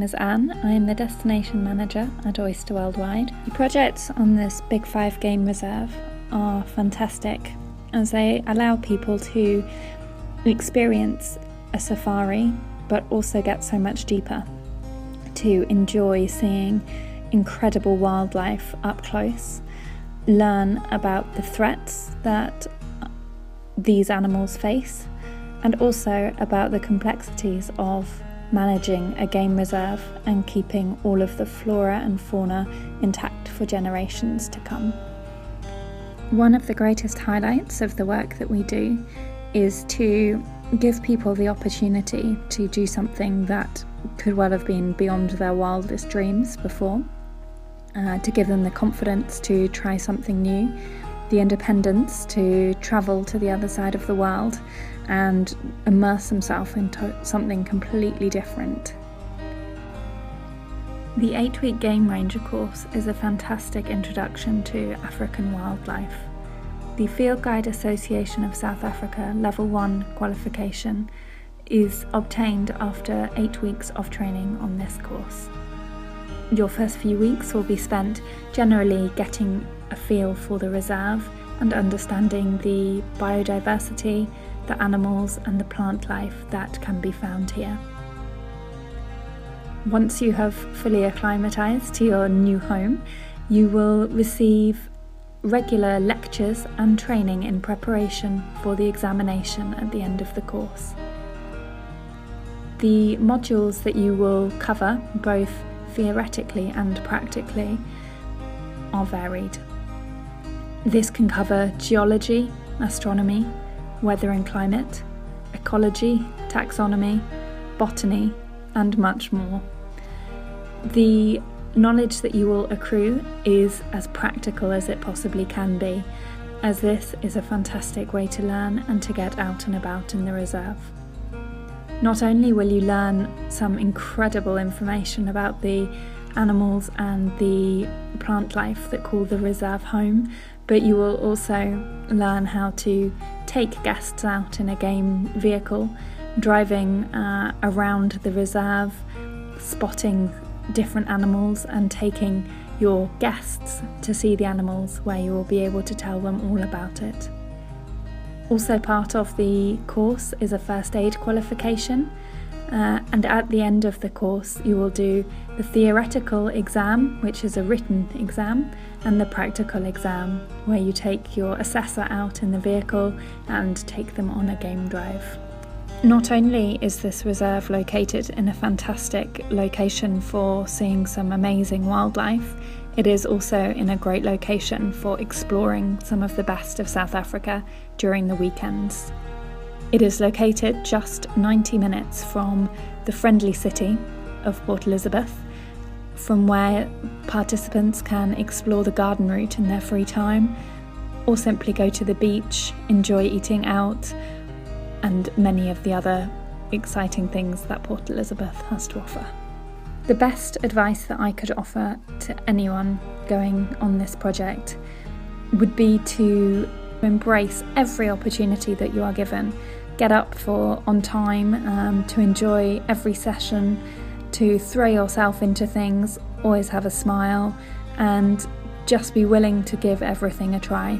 name is Anne. I am the Destination Manager at Oyster Worldwide. The projects on this Big 5 game reserve are fantastic as they allow people to experience a safari but also get so much deeper, to enjoy seeing incredible wildlife up close, learn about the threats that these animals face, and also about the complexities of managing a game reserve and keeping all of the flora and fauna intact for generations to come. One of the greatest highlights of the work that we do is to give people the opportunity to do something that could well have been beyond their wildest dreams before, to give them the confidence to try something new, the independence to travel to the other side of the world and immerse themselves into something completely different. The 8-week Game Ranger course is a fantastic introduction to African wildlife. The Field Guide Association of South Africa Level 1 qualification is obtained after 8 weeks of training on this course. Your first few weeks will be spent generally getting a feel for the reserve and understanding the biodiversity, the animals and the plant life that can be found here. Once you have fully acclimatised to your new home, you will receive regular lectures and training in preparation for the examination at the end of the course. The modules that you will cover, both theoretically and practically, are varied. This can cover geology, astronomy, weather and climate, ecology, taxonomy, botany, and much more. The knowledge that you will accrue is as practical as it possibly can be, as this is a fantastic way to learn and to get out and about in the reserve. Not only will you learn some incredible information about the animals and the plant life that call the reserve home, but you will also learn how to take guests out in a game vehicle, driving around the reserve, spotting different animals and taking your guests to see the animals where you will be able to tell them all about it. Also part of the course is a first aid qualification, and at the end of the course you will do the theoretical exam, which is a written exam, and the practical exam, where you take your assessor out in the vehicle and take them on a game drive. Not only is this reserve located in a fantastic location for seeing some amazing wildlife, it is also in a great location for exploring some of the best of South Africa during the weekends. It is located just 90 minutes from the friendly city of Port Elizabeth, from where participants can explore the garden route in their free time, or simply go to the beach, enjoy eating out, and many of the other exciting things that Port Elizabeth has to offer. The best advice that I could offer to anyone going on this project would be to embrace every opportunity that you are given. Get up for on time, to enjoy every session, to throw yourself into things, always have a smile, and just be willing to give everything a try.